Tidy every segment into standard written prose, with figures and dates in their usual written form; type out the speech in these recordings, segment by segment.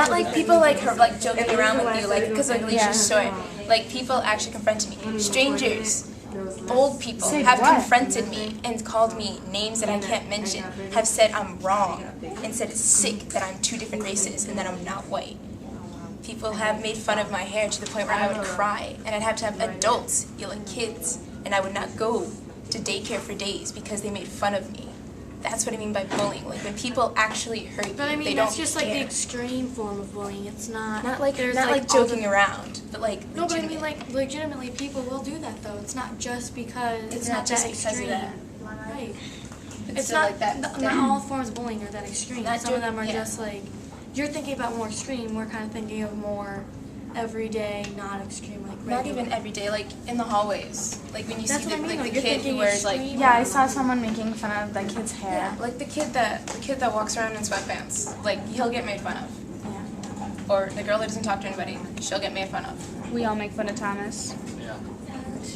Not like people like her, like joking around with you, like because like Alicia's short. Like people actually confronted me. Strangers, old people have confronted me and called me names that I can't mention. Have said I'm wrong and said it's sick that I'm two different races and that I'm not white. People have made fun of my hair to the point where I would cry, and I'd have to have adults yell at kids, and I would not go to daycare for days because they made fun of me. That's what I mean by bullying. Like when people actually hurt you, But I mean, they that's don't just like the care. extreme form of bullying. It's not. Not like there's not like all joking the- around, but like No, but I legitimate. mean, like legitimately, people will do that though. It's not just because It's not just that because of extreme. that. Right. It's It's not like that. Not all forms of bullying are that extreme. Not Some of them joking, are yeah. just like you're thinking about more extreme. We're kind of thinking of more everyday, not extreme, like regular. Not even every day, like in the hallways. Like when you That's see what I the, mean, like like, the you're kid who thinking wears like extreme. Yeah, I saw someone making fun of that kid's hair. yeah, like the kid that walks around in sweatpants. Like he'll get made fun of. Yeah. Or the girl that doesn't talk to anybody, she'll get made fun of. We all make fun of Thomas.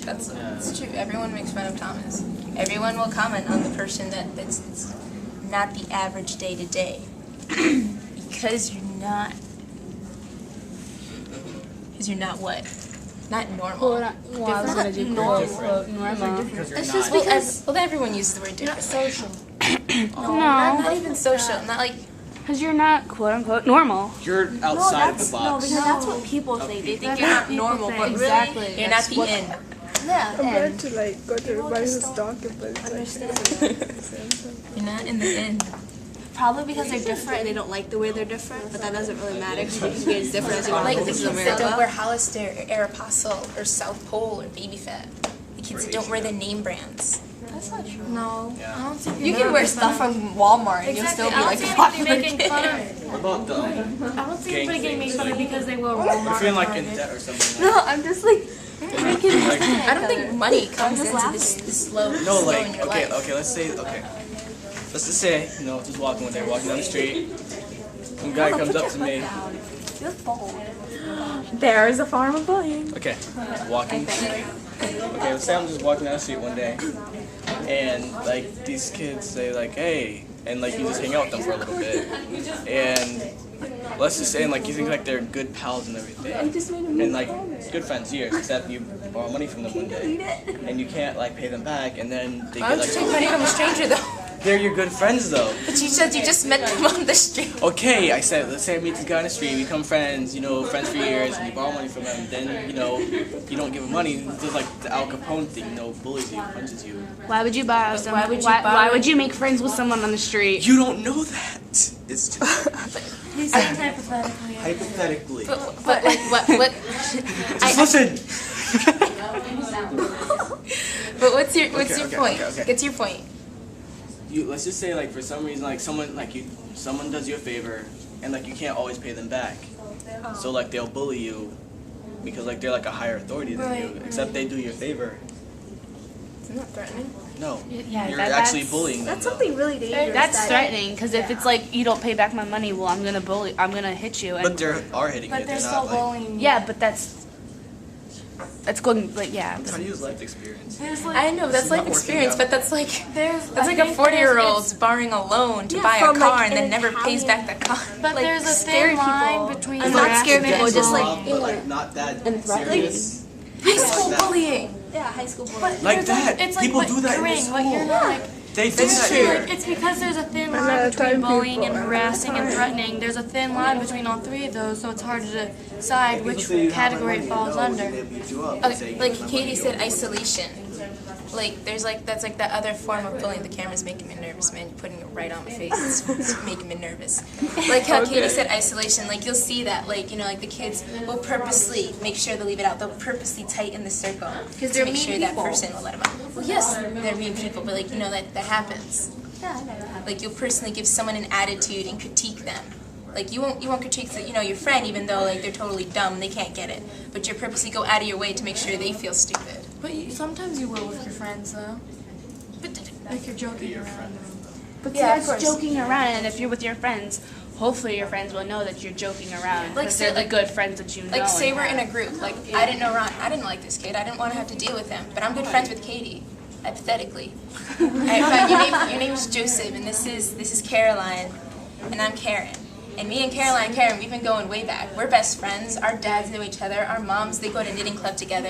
That's true. Everyone makes fun of Thomas. Everyone will comment on the person that's not the average day to day. Because you're not. Because you're not what? Not normal. Well, I was gonna do quote normal. Because you're It's not. just Well, because well, everyone uses the word you're not different. social. Not No, even social. Not like because you're not quote unquote normal. You're outside of the No, box. because that's what people think. They think you're not normal, but Exactly. really, you're not the in. yeah. I'm going to like go to everybody's donkey, but it's like You're not in the in. Probably because they're different and they don't like the way they're different, but that doesn't really matter because you can be as different as you want Like to the this kids is that don't America. wear Hollister or Aeropostale or South Pole or Baby Fat. The kids that don't wear the name brands. That's not true. No, I don't think You can wear stuff from Walmart and you'll Exactly. still be I like don't a see popular anybody making kid. fun of. What about the? I don't see Gang anybody getting made things, fun of like- because they wear We're Walmart. feeling like or in Target. debt or something. No, I'm just like, I don't think money comes into this low, No, slow in like your okay, life. okay. Let's just say, you know, just walking one day, walking down the street. Some guy comes up to me. you're bold. there is a form of bullying. Okay, walking. Okay, let's say I'm just walking down the street one day, and like these kids say like, hey, and like you just hang out with them for a little bit, and let's just say like you think like they're good pals and everything, and like good friends years, except you borrow money from them one day, and you can't like pay them back, and then they Why get would you take like, money from a stranger though? they're your good friends though. But you said you just met them on the street. Okay, I said, let's say I meet this guy on the street, we become friends, you know, friends for years, and you borrow money from him, then, you know, you don't give him money, it's just like the Al Capone thing, you know, bullies you, punches you. Why would you buy some? why would you why borrow would you make friends with someone on the street? You don't know that! It's just He's saying hypothetically. hypothetically. But like what? Just listen! But what's your Okay. point? What's your point? Let's just say, like, for some reason, like, someone does you a favor, and, like, you can't always pay them back. So, like, they'll bully you, because, like, they're, like, a higher authority than you, except they do you a favor. It's not threatening. No, Yeah, you're that's actually bullying them. That's though. something really dangerous. That's threatening because if it's like you don't pay back my money, well, I'm gonna hit you. And But they are hitting But it, they're they're still not, like... bullying. yeah, but that's going like yeah. I'm trying to use life experience. There's like, I know that's It's life not working experience, out. but that's like there's that's I like a think 40-year-old borrowing a loan to Yeah, buy a from, car like, and then an never pays back the car. But like, there's a scary thin line people. between I'm not scared harassment people, just, like, But, like, not that serious. High school bullying. Yeah, high school bullying. But Like there's that. It's like People what, do that in Corinne, what you're school. not like. They do That's that true. here. It's because there's a thin I'm line not a between time bullying people. and harassing and threatening. There's a thin line between all three of those, so it's hard to decide which category it falls under. Okay, like Katie said, isolation. Like there's like that's like the other form of bullying. The camera's making me nervous, man. You're putting it right on my face. It's making me nervous. Like how Katie said, isolation. Like you'll see that, like like the kids will purposely make sure they leave it out. They'll purposely tighten the circle to they're make mean sure that people. person will let them out. Well, yes, they're mean people, but like that happens. Like you'll personally give someone an attitude and critique them. Like you won't critique your friend even though like they're totally dumb and they can't get it. But you purposely go out of your way to make sure they feel stupid. But sometimes you will with your friends, though. Like you're joking around. But Yeah, of that's course. joking around, and if you're with your friends, hopefully your friends will know that you're joking around. Like, Because say, they're the like- good friends that you know. Like say and we're in have. a group. Like I didn't know Ron. I didn't like this kid. I didn't want to have to deal with him. But I'm good friends with Katie. Hypothetically. Alright, fine. Your name's Joseph, and this is Caroline, and I'm Karen. And me and Caroline Karen, we've been going way back. We're best friends. Our dads know each other. Our moms, they go to knitting club together.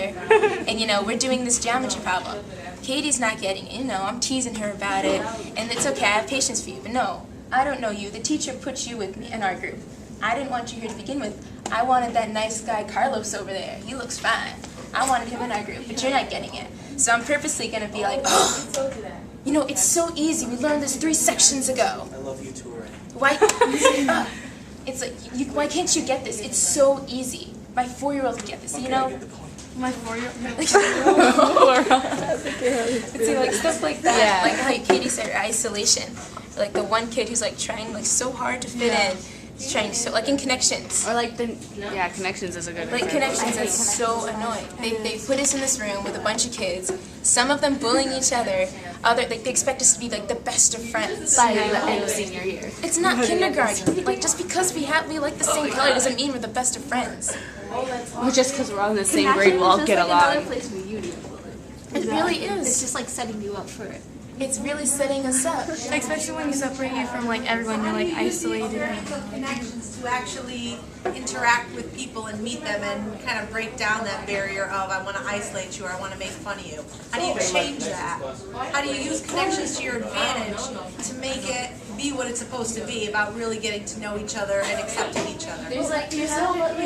And, you know, we're doing this geometry problem. Katie's not getting it. You know, I'm teasing her about it. And it's okay, I have patience for you. But no, I don't know you. The teacher put you with me in our group. I didn't want you here to begin with. I wanted that nice guy Carlos over there. He looks fine. I wanted him in our group, but you're not getting it. So I'm purposely going to be like, oh, you know, it's so easy. We learned this 3 sections ago. I love you too, Ray. Why? It's like, why can't you get this? It's so easy. My 4-year-old can get this, you know? My 4-year-old. It's like stuff like that. Like how Katie said, isolation. Like the one kid who's like trying like so hard to fit in. He's trying so like in Connections. Or like Connections is a good Like example. Connections is so annoying. They put us in this room with a bunch of kids. Some of them bullying each other. They expect us to be like the best of friends. By the end of senior year. It's not kindergarten. Like just because we like the same color doesn't mean we're the best of friends. Or just because we're all in the same grade, we'll all get along. Another place for you to get bullied. It really It's is. just like setting you up for it. It's really setting us up. Especially when you separate you from like everyone, you're like isolated. Connections to actually interact with people and meet them and kind of break down that barrier of I want to isolate you or I want to make fun of you. How do you change that? How do you use connections to your advantage to make it be what it's supposed to be about really getting to know each other and accepting each other? You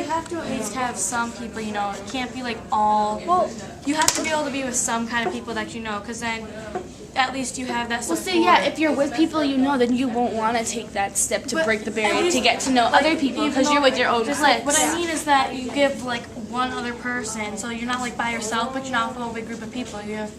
have to at least have some people, you know. It can't be like all. Well, you have to be able to be with some kind of people that you know, because then at least you have that Well, support. see, yeah, if you're with people you know, then you won't want to take that step to break the barrier to get to know other people because you're with your own cliques. What I mean is that you give like one other person, so you're not like by yourself, but you're not with a whole big group of people. You have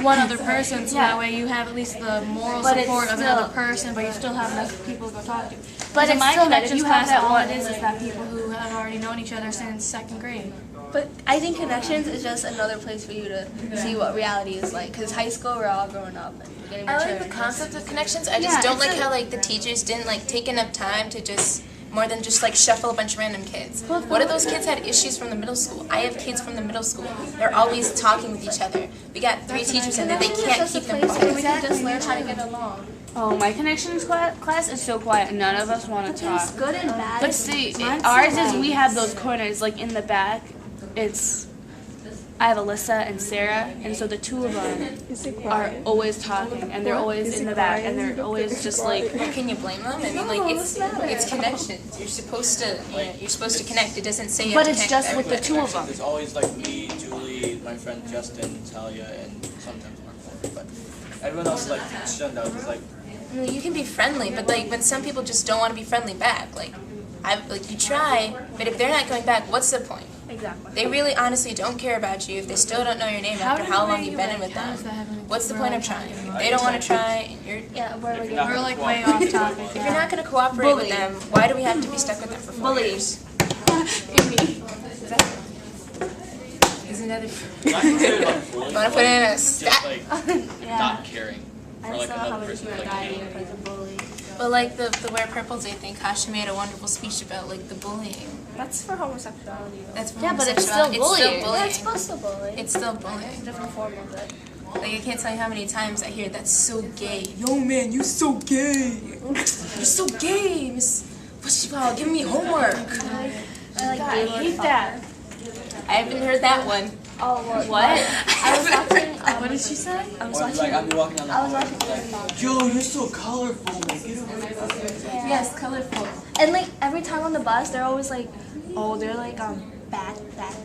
one other person, so that way you have at least the moral But it's support of still- another person, but you still have enough people to go talk to. But in it's my still that if connections you have class, that all one- it is that people who have already known each other since 2nd grade. But I think Connections is just another place for you to see what reality is like. Because high school, we're all growing up and getting I mature. like the concept of Connections. I just don't like how like the teachers didn't like take enough time to just more than just like shuffle a bunch of random kids. What if those kids had issues from the middle school? I have kids from the middle school. They're always talking with each other. We got 3 teachers in there. They can't Just a keep them place where quiet. we can just learn how to get along. Oh, my Connections class is so quiet. None of us want to talk. It's good and bad. But see, ours is we have those corners like in the back. I have Alyssa and Sarah, and so the two of them are always talking, and they're always in the back, and they're always just like. Well, can you blame them? I mean, like it's Connections. You're supposed to connect. It doesn't say you have But to it's connect just with the two of them. There's always like me, Julie, my friend Justin, Talia, and sometimes Mark. But everyone else is like shunned out. It's like I mean, you can be friendly, but like when some people just don't want to be friendly back, like you try, but if they're not going back, what's the point? Exactly. They really honestly don't care about you if they still don't know your name after how long you've been in with them. What's the point of trying? They don't want to try, and you're Yeah, we're like, We're like way off topic. if you're not going to cooperate with them, why do we have to be stuck with them for 4 years? Isn't that want to put in a just stat? like not caring for like another person. Like, because of bullying. Well, like the Wear Purple Day thing, Kasha made a wonderful speech about like the bullying. That's for homosexuality. That's Yeah, but it's still bullying. Yeah, it's supposed to bully. It's still bullying. different form of it. Like I can't tell you how many times I hear that's so gay. Yo man, you so gay. You're so gay, Miss. What's she called? Give me homework. I hate that. I haven't heard that one. Oh, well, What? I was watching. What did she say? I was Or, watching. like I'll be walking down the I was hallway, watching. like, yo, you're so colorful. Like, get over it. Yes, colorful. And like every time on the bus, they're always like, oh, they're like bad.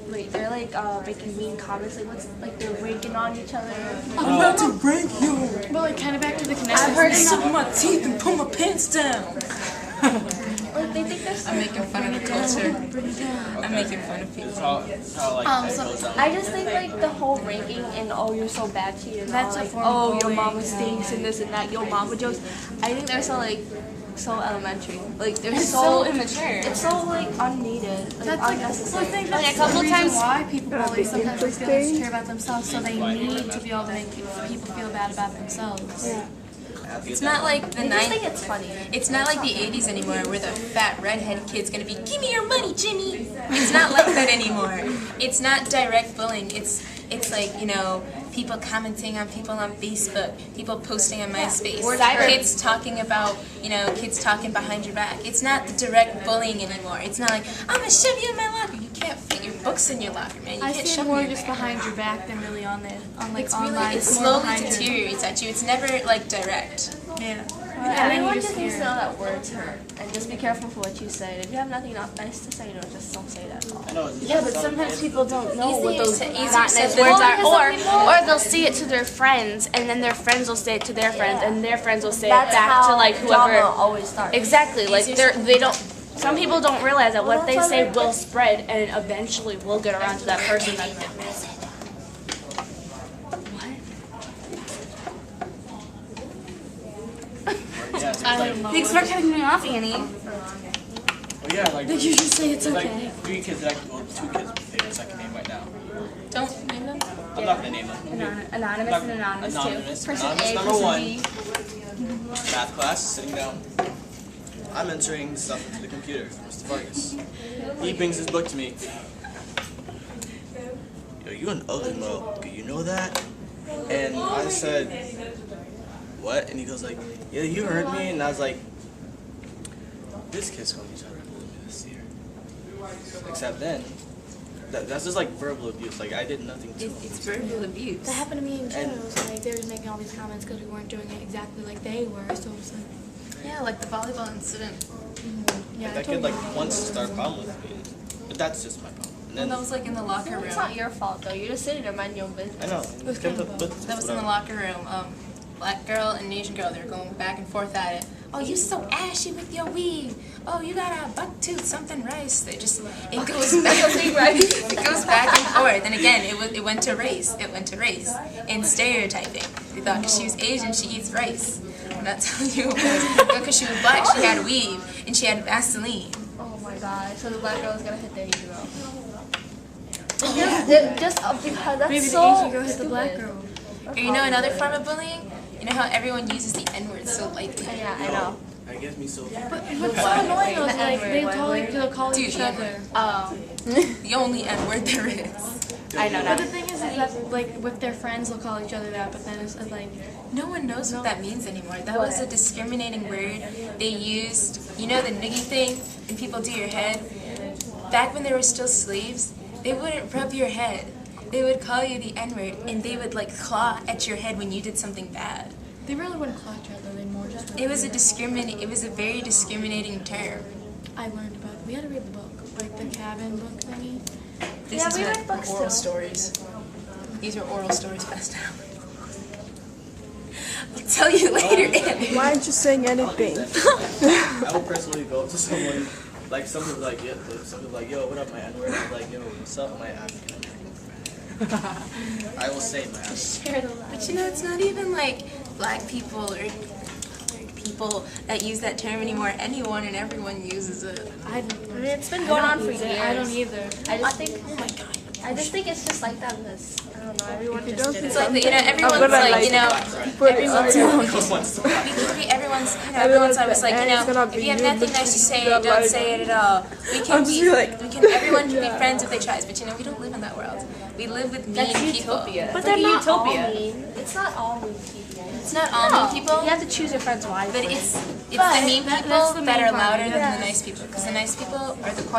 Wait, they're like making mean comments. Like what's like they're ranking on each other. I'm about to break you. But like kind of back to the I've Connections. heard Suck my teeth and pull my pants down. Like they think they're. So I'm making fun of the culture. I'm making fun of people. It's how like that goes down. I just think like the whole ranking and oh you're so bad to you and That's all, a like form of oh your bullying, mama stinks and this and that your mama jokes. I think they're so like so elementary. Like they're so immature. it's so like unneeded. Like That's like, unnecessary. I think Like, that's a couple the reason times- why people bully sometimes they feel insecure about themselves, so they need to be able to make people feel bad about themselves. It's not like the I just think 90s. it's funny. It's not like the 80s anymore where the fat redhead kid's gonna be, give me your money, Jimmy. It's not like that anymore. It's not direct bullying. It's like, you know, people commenting on people on Facebook, people posting on MySpace, Cyber- kids talking about, kids talking behind your back. It's not the direct bullying anymore. It's not like, I'm gonna shove you in my locker. You can't fit your books in your locker, man. You I can't see it shove more them in just your behind your back than really on there. On like It's online. really, it It's more slowly behind you. deteriorates at you. It's never like direct. Yeah. Everyone you just just needs to hear know that words hurt, and just be careful for what you say. If you have nothing nice to say, just don't say that at all. I know. It's Yeah, but sometimes people don't know what those Easier not said nice than words done. are, or they'll say it to their friends, and then their friends will say it to their friends, and their friends will say it That's back how to like drama whoever. always starts. Exactly, like they don't. Some people don't realize that what Well, they that's say why will spread, and eventually will get around to that person that did it. Yeah, it's I like, don't know. Thanks for cutting me off, Annie. well, yeah, like, You just say it's there's okay. like 3 kids that well, 2 kids that I can name right now. Don't name them. I'm not gonna name them. Anonymous and anonymous too. Anonymous. Person Anonymous A, number person 1. B. Math class, sitting down. I'm entering stuff into the computer. Mr. Vargas. He brings his book to me. Yo, you an ugly mug. You know that? And I said, what? And he goes like, yeah, you heard me. And I was like, this kid's calling each other this year. Except then, that's just like verbal abuse. Like I did nothing to him. It's verbal abuse. That happened to me in And- gym. It was like they were just making all these comments because we weren't doing it exactly like they were. So it's like, Yeah, like the volleyball incident. yeah, I That told kid like you. wants to start a problem with me. But that's just my problem. And And then, that was like in the locker room. It's not your fault though. You're just sitting there minding your own business. I know. That was in the locker room. Black girl and Asian girl, they were going back and forth at it. Oh, you so ashy with your weave. Oh, you got a buck tooth, something rice. It goes back. It goes back and forth. And again, it went to race. It went to race and stereotyping. They thought because she was Asian, she eats rice. I'm not telling you it was. Because she was black, she had weave and she had Vaseline. Oh my god. So the black girl is gonna hit the Asian girl. Just because that's Maybe the so Asian girl hit the black stupid. girl. Or you know another form of bullying? You know how everyone uses the N-word so lightly? Yeah, I know. That gets me so. What's so annoying though is like they'll call Dude, each the other. The only N-word there is. I know But that. the thing is that like with their friends they'll call each other that, but then it's like No one knows what that means anymore. That was a discriminating word they used. You know the niggy thing when people do your head? Back when they were still slaves, they wouldn't rub your head. They would call you the N-word and they would like claw at your head when you did something bad. they really wouldn't claw each other. They more just. It was a very discriminating term. I learned about it. We had to read the book, like the cabin book thingy. This Yeah, is we what read books oral too. stories. These are oral stories passed down. I'll tell you later, Annie. Why aren't you saying anything? I would personally go up to someone, like some people like, yeah, some people like, yo, what up, my N-word? I'm like, yo, what's up, my African American friend? I will say my African. But you know, it's not even like black people or people that use that term anymore. Anyone and everyone uses it. I don't. I mean, it's been going on for years. I don't either. I just think. Oh my god. I just think it's just like that because I don't know. Everyone you just don't did It's it. like, everyone's gonna, like, like, put it on everyone's always like, and it's gonna be if you have you, nothing but nice to you say, got, don't like- say it at all. Everyone can be friends if they try, but we don't live in that world. We live with mean people. But they're not all mean. It's not all mean people. It's not all mean people, You have to choose your friends wisely. but it's the mean people that's the that main are part, louder yeah. than the nice people. Because the nice people are the quiet